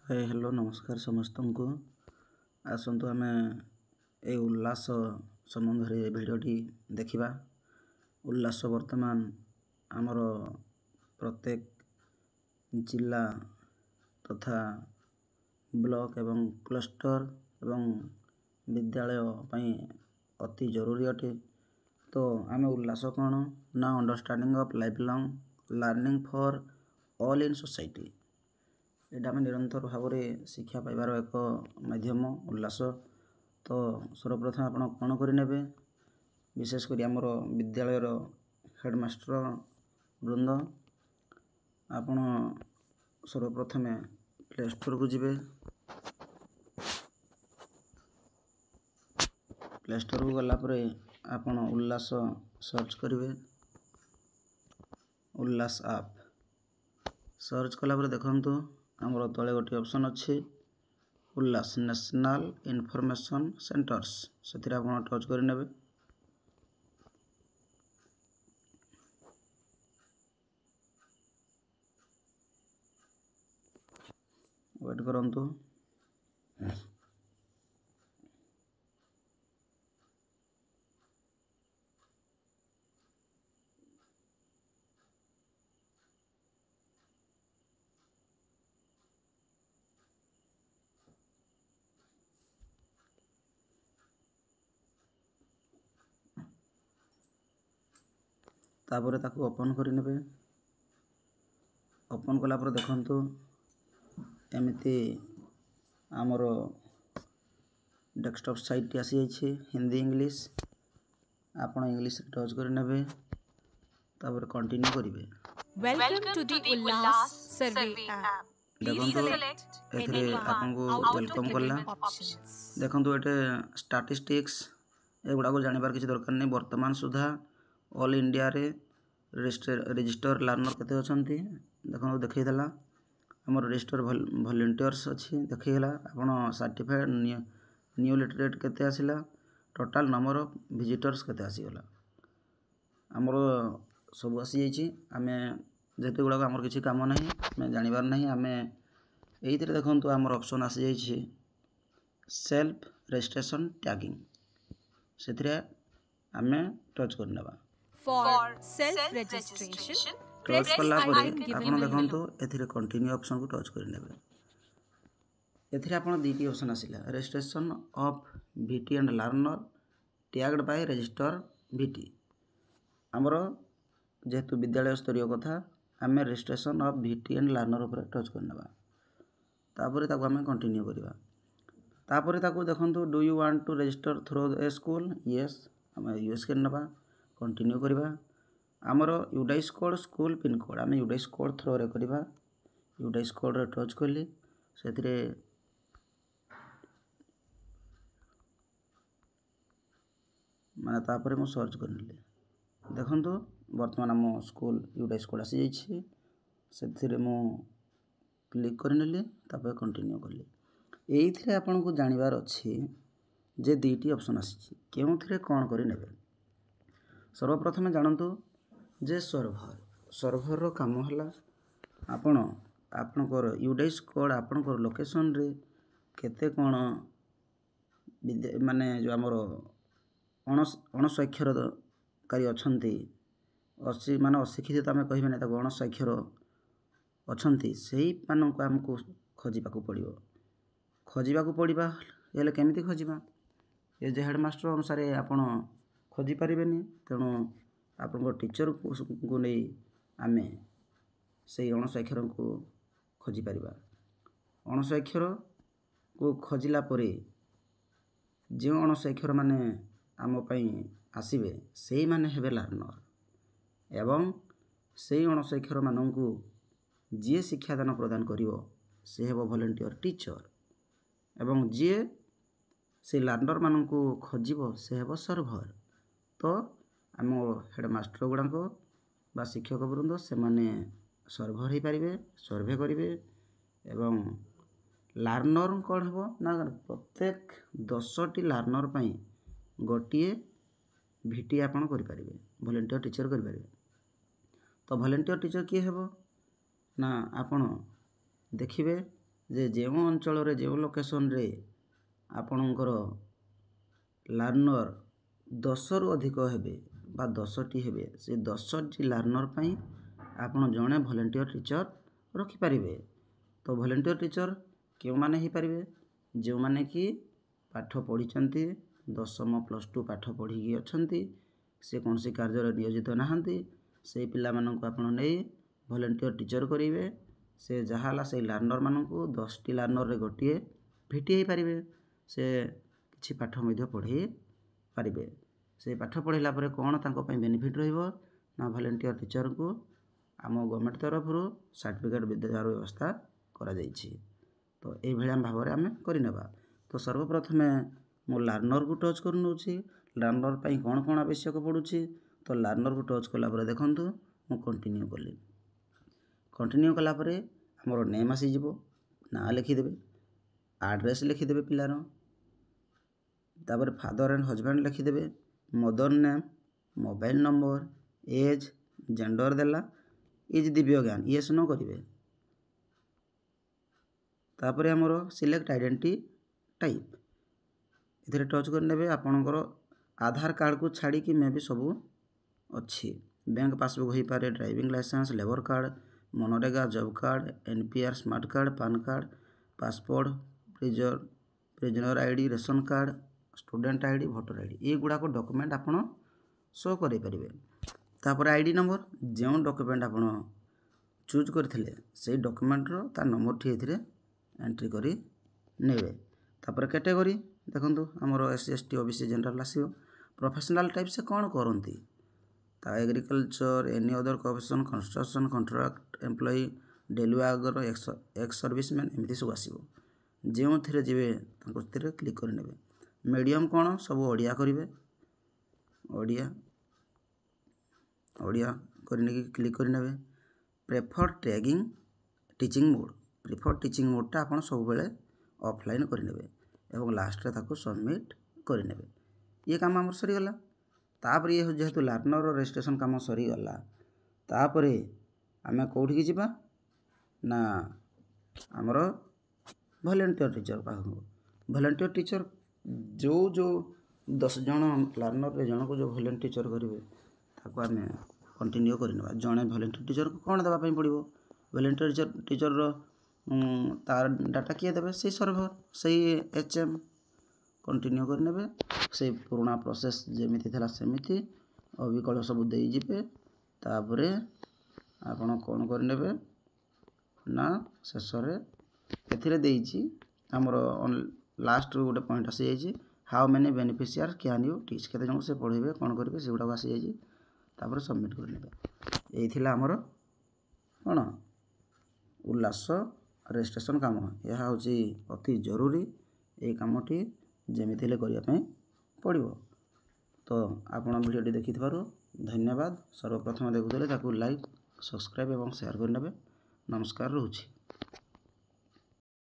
Hi hello नमस्कार समस्त को आसतु आम ए उल्लास संबंध में भिडटी देखा। उल्लास वर्तमान आमर प्रत्येक जिला तथा ब्लॉक एवं क्लस्टर एवं विद्यालय पई अति जरूरी अटे। तो आम उल्लास कौन ना understanding of life long learning for all in society. यहाँ आम निरंतर भाव में शिक्षा पाइबार एक माध्यम उल्लास। तो सर्वप्रथम आप कौन करे विशेषकर आमर विद्यालय हेडमास्टर वृंद आपण सर्वप्रथम प्ले स्टोर को जिबे। प्ले स्टोर को गलापर आपण उल्लास सर्च करेंगे। उल्लास आप सर्च कलापर देखंतु आमर तले गोटे ऑप्शन अच्छी उल्लास नेशनल इनफॉरमेशन सेंटर्स से आप टच करने। वेट करंतु तापर ताकू ओपन करने। ओपन कलापर देखंतु एमती आमर डेस्कटॉप साइट आसी जाइए हिंदी इंग्लिश आपण इंग्लिश टच करने। तापर कंटिन्यू करेंगे। Welcome to the Ullas survey app. देखो एथिरे आपको वेलकम करला। देखो ये स्टैटिस्टिक्स एगुड़ा को जानिबार किसी दरकार नहीं। वर्तमान सुधा ऑल इंडिया रे रजिस्टर लर्नर केते अछंती देखो देखैदेला। आमर रजिस्टर वॉलंटियर्स अच्छी देखैगला। आपण सर्टिफाइड न्यू लिटरेट केते आसिला। टोटाल नंबर ऑफ विजिटर्स केते आसीगला आमर सब आसी जाइए। आम जेहेतु गुड़ाक आमर किसी काम ना आम जानवर ना आम ये देखो आमर ऑप्शन आसी जाइए सेल्फ रजिस्ट्रेशन टैगिंग से आम टच करने। For self-registration, touch press the कला icon given देखो below. ए कंटिन्यू ऑप्शन को टच करने। आप दुईटी ऑप्शन आसिला registration of VT and learner tagged by register VT. आमर जेहेतु विद्यालय स्तरीय कथा आम registration of VT and learner उपर टच करने। तापर ताको आम कंटिन्यू करवा। तापर ताको देखंतु do you want to register through a school yes आम यूएस के नबा कंटिन्यू करवा। आमर UDISE code school pin code आम यूडाइस कोड थ्रो रे करवा। यूडाइस कोड रे टच कली से माने तापर मु सर्च करनेली। देखंतु वर्तमान आम स्कूल यूडाइस कोड आसी जाइए से मु क्लिक करनेली। तापर कंटिन्यू कली। ये आपन को जानिबार अच्छी जे दुईटी ऑप्शन आसी केउथिरे कौन करि नेबे। सर्वप्रथम जानतु जे सर्भर रो काम हला आपण आपनकर यूडाइस कोड आपनकर लोकेशन रे केते कौन माने जो आमर अणस्वाक्षरकारी अछंती माने अशिक्षित आम कहिबे ना ताको अणस्वाक्षर अछंती सेही मानक आमको खोजिबाकू पड़िबो। खोजिबाकू पड़िबा हेले केमिति खोजिबा ए जे हेडमास्टर अनुसार आपण खोजी पारिबेनी। तेणु आपन टीचर को नहीं आम से अणस्वाक्षर को खोजी पारिबा। अणस्वाक्षर को खोजिला परे जो अणस्वाक्षर माने आम पई आसीबे सेही माने हेबे लर्नर एवं से अणस्वाक्षर माननकु जी शिक्षादान प्रदान करिवो से हेबो वॉलंटियर टीचर एवं जी से लर्नर माननकु खोजिबो से हेबो सर्भर। तो आम हेडमास्टर गुड़ाक बा शिक्षक वृंद से माने सर्भर हो पारे सर्वे करेंगे एवं लर्नर कौन हो ना प्रत्येक 10टी लर्नर पाई गोटे भिटी आपन करें वॉलंटियर टीचर करें। तो वॉलंटियर टीचर किए हेबो ना आपण देखिए ଯେ ଯେଉଁ ଅଞ୍ଚଳରେ ଯେଉଁ ଲୋକେସନରେ ଆପଣଙ୍କର ଲର୍ଣ୍ଣର 10ରୁ ଅଧିକ ହେବେ ବା 10ଟି ହେବେ, ସେ 10ଟି ଲର୍ଣ୍ଣର ପାଇଁ ଆପଣ ଜଣେ ଭଲେଣ୍ଟିୟର ଟିଚର ରଖିପାରିବେ। ତ ଭଲେଣ୍ଟିୟର ଟିଚର କେଉଁମାନେ ହେଇପାରିବେ? ଯେଉଁମାନେ କି ପାଠ ପଢ଼ିଛନ୍ତି, 10ମ +2 ପାଠ ପଢ଼ିକି ଅଛନ୍ତି, ସେ କୌଣସି କାର୍ଯ୍ୟରେ ନିୟୋଜିତ ନାହାନ୍ତି, ସେଇ ପିଲାମାନଙ୍କୁ ଆପଣ ନେଇ ଭଲେଣ୍ଟିୟର ଟିଚର କରିବେ। ସେ ଯାହା ହେଲା ସେଇ ଲର୍ଣ୍ଣରମାନଙ୍କୁ 10ଟି ଲର୍ଣ୍ଣରରେ ଗୋଟିଏ ଭିଟି ହେଇପାରିବେ। ସେ କିଛି ପାଠ ମଧ୍ୟ ପଢ଼େଇ ପାରିବେ। ସେ ପାଠ ପଢ଼ିଲା ପରେ କ'ଣ ତାଙ୍କ ପାଇଁ ବେନିଫିଟ୍ ରହିବ ନା ଭଲେଣ୍ଟିୟର ଟିଚରକୁ ଆମ ଗଭର୍ଣ୍ଣମେଣ୍ଟ ତରଫରୁ ସାର୍ଟିଫିକେଟ୍ ଦେବାର ବ୍ୟବସ୍ଥା କରାଯାଇଛି। ତ ଏଇଭଳିଆ ଭାବରେ ଆମେ କରିନେବା। ତ ସର୍ବପ୍ରଥମେ ମୁଁ ଲର୍ଣ୍ଣରକୁ ଟଚ୍ କରିନେଉଛି। ଲର୍ଣ୍ଣର ପାଇଁ କ'ଣ କ'ଣ ଆବଶ୍ୟକ ପଡ଼ୁଛି? ତ ଲର୍ଣ୍ଣରକୁ ଟଚ୍ କଲା ପରେ ଦେଖନ୍ତୁ ମୁଁ କଣ୍ଟିନ୍ୟୁ କଲି। କଣ୍ଟିନ୍ୟୁ କଲା ପରେ ଆମର ନେମ୍ ଆସିଯିବ, ନାଁ ଲେଖିଦେବେ, ଆଡ୍ରେସ୍ ଲେଖିଦେବେ ପିଲାର, ତାପରେ ଫାଦର ଆଣ୍ଡ ହଜବେଣ୍ଡ ଲେଖିଦେବେ, mother name, mobile number, age, gender ଦେଲା, ଇଜ୍ ଦିବ୍ୟ ଜ୍ଞାନ ୟେସ୍ ନ କରିବେ। ତାପରେ ଆମର ସିଲେକ୍ଟ ଆଇଡେଣ୍ଟି ଟାଇପ୍, ଏଥିରେ ଟଚ୍ କରିନେବେ। ଆପଣଙ୍କର ଆଧାର କାର୍ଡ଼କୁ ଛାଡ଼ିକି ମେ ବି ସବୁ ଅଛି। ବ୍ୟାଙ୍କ ପାସବୁକ୍ ହୋଇପାରେ, driving licence, labour card, MNREGA, job card, NPR, smart card, PAN card, passport, prisoner ID, ration card, student ID, voter ID, ଏଗୁଡ଼ାକ ଡକୁମେଣ୍ଟ ଆପଣ ଶୋ କରିପାରିବେ। ତାପରେ ଆଇଡ଼ି ନମ୍ବର, ଯେଉଁ ଡକୁମେଣ୍ଟ ଆପଣ ଚୁଜ୍ କରିଥିଲେ ସେଇ ଡକୁମେଣ୍ଟର ତା ନମ୍ବରଟି ଏଥିରେ ଏଣ୍ଟ୍ରି କରି ନେବେ। ତାପରେ କ୍ୟାଟେଗୋରୀ ଦେଖନ୍ତୁ ଆମର SC ST OBC ଜେନେରାଲ ଆସିବ। ପ୍ରୋଫେସନାଲ ଟାଇପ୍ ସେ କ'ଣ କରନ୍ତି? ତା agriculture, any other profession, construction, contract employee, daily worker, ex serviceman, ଏମିତି ସବୁ ଆସିବ। ଯେଉଁଥିରେ ଯିବେ ତାଙ୍କୁ ସେଥିରେ କ୍ଲିକ୍ କରିନେବେ। ମିଡ଼ିୟମ୍ କ'ଣ? ସବୁ ଓଡ଼ିଆ କରିବେ। ଓଡ଼ିଆ କରିନେଇକି କ୍ଲିକ୍ କରିନେବେ। ପ୍ରେଫର୍ଡ ଟିଚିଂ ମୋଡ଼, ପ୍ରିଫର୍ଡ ଟିଚିଂ ମୋଡ଼ଟା ଆପଣ ସବୁବେଳେ ଅଫଲାଇନ୍ କରିନେବେ ଏବଂ ଲାଷ୍ଟରେ ତାକୁ ସବମିଟ୍ କରିନେବେ। ଇଏ କାମ ଆମର ସରିଗଲା। ତାପରେ ଇଏ ଯେହେତୁ ଲର୍ଣ୍ଣରର ରେଜିଷ୍ଟ୍ରେସନ୍ କାମ ସରିଗଲା, ତାପରେ ଆମେ କେଉଁଠିକି ଯିବା ନା ଆମର ଭଲେଣ୍ଟିୟର ଟିଚର ପାଖକୁ। ଭଲେଣ୍ଟିୟର ଟିଚର ଯେଉଁ 10 ଜଣ ଲର୍ଣ୍ଣରରେ ଜଣକୁ ଯେଉଁ ଭଲେଣ୍ଟିୟର ଟିଚର କରିବେ ତାକୁ ଆମେ କଣ୍ଟିନ୍ୟୁ କରିନେବା। ଜଣେ ଭଲେଣ୍ଟିୟର ଟିଚରକୁ କ'ଣ ଦେବା ପାଇଁ ପଡ଼ିବ? ଭଲେଣ୍ଟିୟର ଟିଚରର ତାର ଡାଟା କିଏ ଦେବେ? ସେଇ ସର୍ଭର, ସେଇ HM କଣ୍ଟିନ୍ୟୁ କରିନେବେ। ସେଇ ପୁରୁଣା ପ୍ରୋସେସ୍ ଯେମିତି ଥିଲା ସେମିତି ଅବିକଳ ସବୁ ଦେଇଯିବେ। ତାପରେ ଆପଣ କ'ଣ କରିନେବେ ନା ଶେଷରେ ଏଥିରେ ଦେଇଛି ଆମର ଲାଷ୍ଟରୁ ଗୋଟେ ପଏଣ୍ଟ ଆସିଯାଇଛି, how many beneficiary can you teach, କେତେ ଜଣଙ୍କୁ ସେ ପଢ଼େଇବେ, କ'ଣ କରିବେ, ସେଗୁଡ଼ାକୁ ଆସିଯାଇଛି। ତାପରେ ସବମିଟ୍ କରିନେବେ। ଏଇ ଥିଲା ଆମର କ'ଣ ଉଲ୍ଲାସ ରେଜିଷ୍ଟ୍ରେସନ୍ କାମ। ଏହା ହେଉଛି ଅତି ଜରୁରୀ। ଏଇ କାମଟି ଯେମିତି ହେଲେ କରିବା ପାଇଁ ପଡ଼ିବ। ତ ଆପଣ ଭିଡ଼ିଓଟି ଦେଖିଥିବାରୁ ଧନ୍ୟବାଦ। ସର୍ବପ୍ରଥମେ ଦେଖୁଥିଲେ ତାକୁ ଲାଇକ୍, ସବସ୍କ୍ରାଇବ୍ ଏବଂ ସେୟାର କରିନେବେ। ନମସ୍କାର, ରହୁଛି।